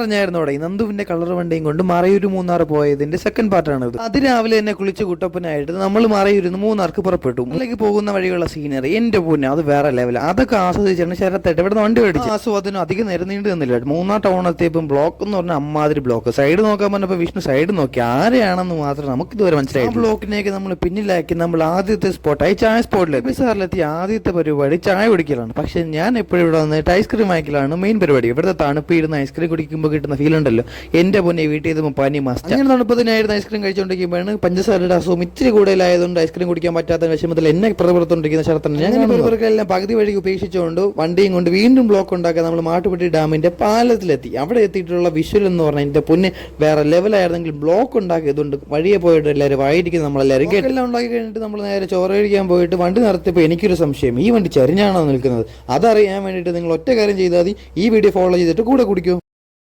അറിഞ്ഞായിരുന്നോടെ നന്ദുവിന്റെ colour വണ്ടിയും കൊണ്ട് മറയൂർ മൂന്നാർ പോയതിന്റെ സെക്കൻഡ് പാർട്ടാണ് ഇത്. അതിരാവിലെ തന്നെ കുളിച്ച് കുട്ടപ്പനായിട്ട് നമ്മൾ മറയൂരിന്ന് മൂന്നാർക്ക് പുറപ്പെട്ടു. അല്ലെങ്കിൽ പോകുന്ന വഴിയുള്ള സീനറി എന്റെ പൊന്നെ അത് വേറെ ലെവൽ. അതൊക്കെ ആസ്വദിച്ചാണ് ശരത്തായിട്ട് ഇവിടെ വണ്ടി മേടിച്ചു. ആസ്വാദനം അധികം നേരം നീണ്ടു നിന്നില്ല. മൂന്നാർ ടൗൺ എത്തിയപ്പോൾ ബ്ലോക്ക് എന്ന് പറഞ്ഞാൽ അമ്മാതിരി ബ്ലോക്ക്. സൈഡ് നോക്കാൻ പറഞ്ഞപ്പോൾ വിഷ്ണു സൈഡ് നോക്കി ആരെയാണെന്ന് മാത്രം നമുക്ക് ഇതുവരെ മനസ്സിലായി. ആ ബ്ലോക്കിനേക്ക് നമ്മൾ പിന്നിലാക്കി നമ്മൾ ആദ്യത്തെ സ്പോട്ടായി ചായ സ്പോട്ടിലെത്തി. സാറിലെത്തി ആദ്യത്തെ പരിപാടി ചായ കുടിക്കലാണ്. പക്ഷെ ഞാൻ എപ്പോഴും ഇവിടെ വന്നിട്ട് ഐസ്ക്രീം വാങ്ങിക്കലാണ് മെയിൻ പരിപാടി. ഇവിടുത്തെ തണുപ്പ് ഇരുന്ന് ഐസ്ക്രീം കുടിക്കുമ്പോൾ കിട്ടുന്ന ഫീൽ ഉണ്ടല്ലോ, എന്റെ പൊന്നെ വീട്ടിൽ ചെയ്ത് പനി മസ്റ്റ്. അങ്ങനെ തണുപ്പതിനായിരുന്നു ഐസ്ക്രീം കഴിച്ചുകൊണ്ടിരിക്കുമ്പോഴാണ് പഞ്ചസാരയുടെ അസുഖം ഇച്ചിരി കൂടുതലായതുകൊണ്ട് ഐസ്ക്രീം കുടിക്കാൻ പറ്റാത്ത വിഷമത്തിൽ എന്നെ പുറത്തുകൊണ്ടിരിക്കുന്ന ശരത്തന്നെ ഞാൻ പകുതി വഴി ഉപേക്ഷിച്ചുകൊണ്ട് വണ്ടിയും കൊണ്ട് വീണ്ടും ബ്ലോക്ക് ഉണ്ടാക്കാൻ നമ്മൾ മാട്ടുപ്പെട്ടി ഡാമിന്റെ പാലത്തിലെത്തി. അവിടെ എത്തിയിട്ടുള്ള വിഷ്വൽ എന്ന് പറഞ്ഞാൽ എന്റെ പൊന്നെ വേറെ ലെവലായിരുന്നെങ്കിൽ ബ്ലോക്ക് ഉണ്ടാക്കിയതുകൊണ്ട് വഴിയെ പോയിട്ട് എല്ലാവരും വായിരിക്കും. നമ്മളെല്ലാവരും എല്ലാം ഉണ്ടാക്കി കഴിഞ്ഞിട്ട് നമ്മൾ നേരെ ചോറ് കഴിക്കാൻ പോയിട്ട് വണ്ടി നിർത്തിയപ്പോൾ എനിക്കൊരു സംശയം, ഈ വണ്ടി ചരിഞ്ഞാണോ നിൽക്കുന്നത്? അതറിയാൻ വേണ്ടിയിട്ട് നിങ്ങൾ ഒറ്റ കാര്യം ചെയ്താൽ മതി, ഈ വീഡിയോ ഫോളോ ചെയ്തിട്ട് കൂടെ കുടിക്കൂ.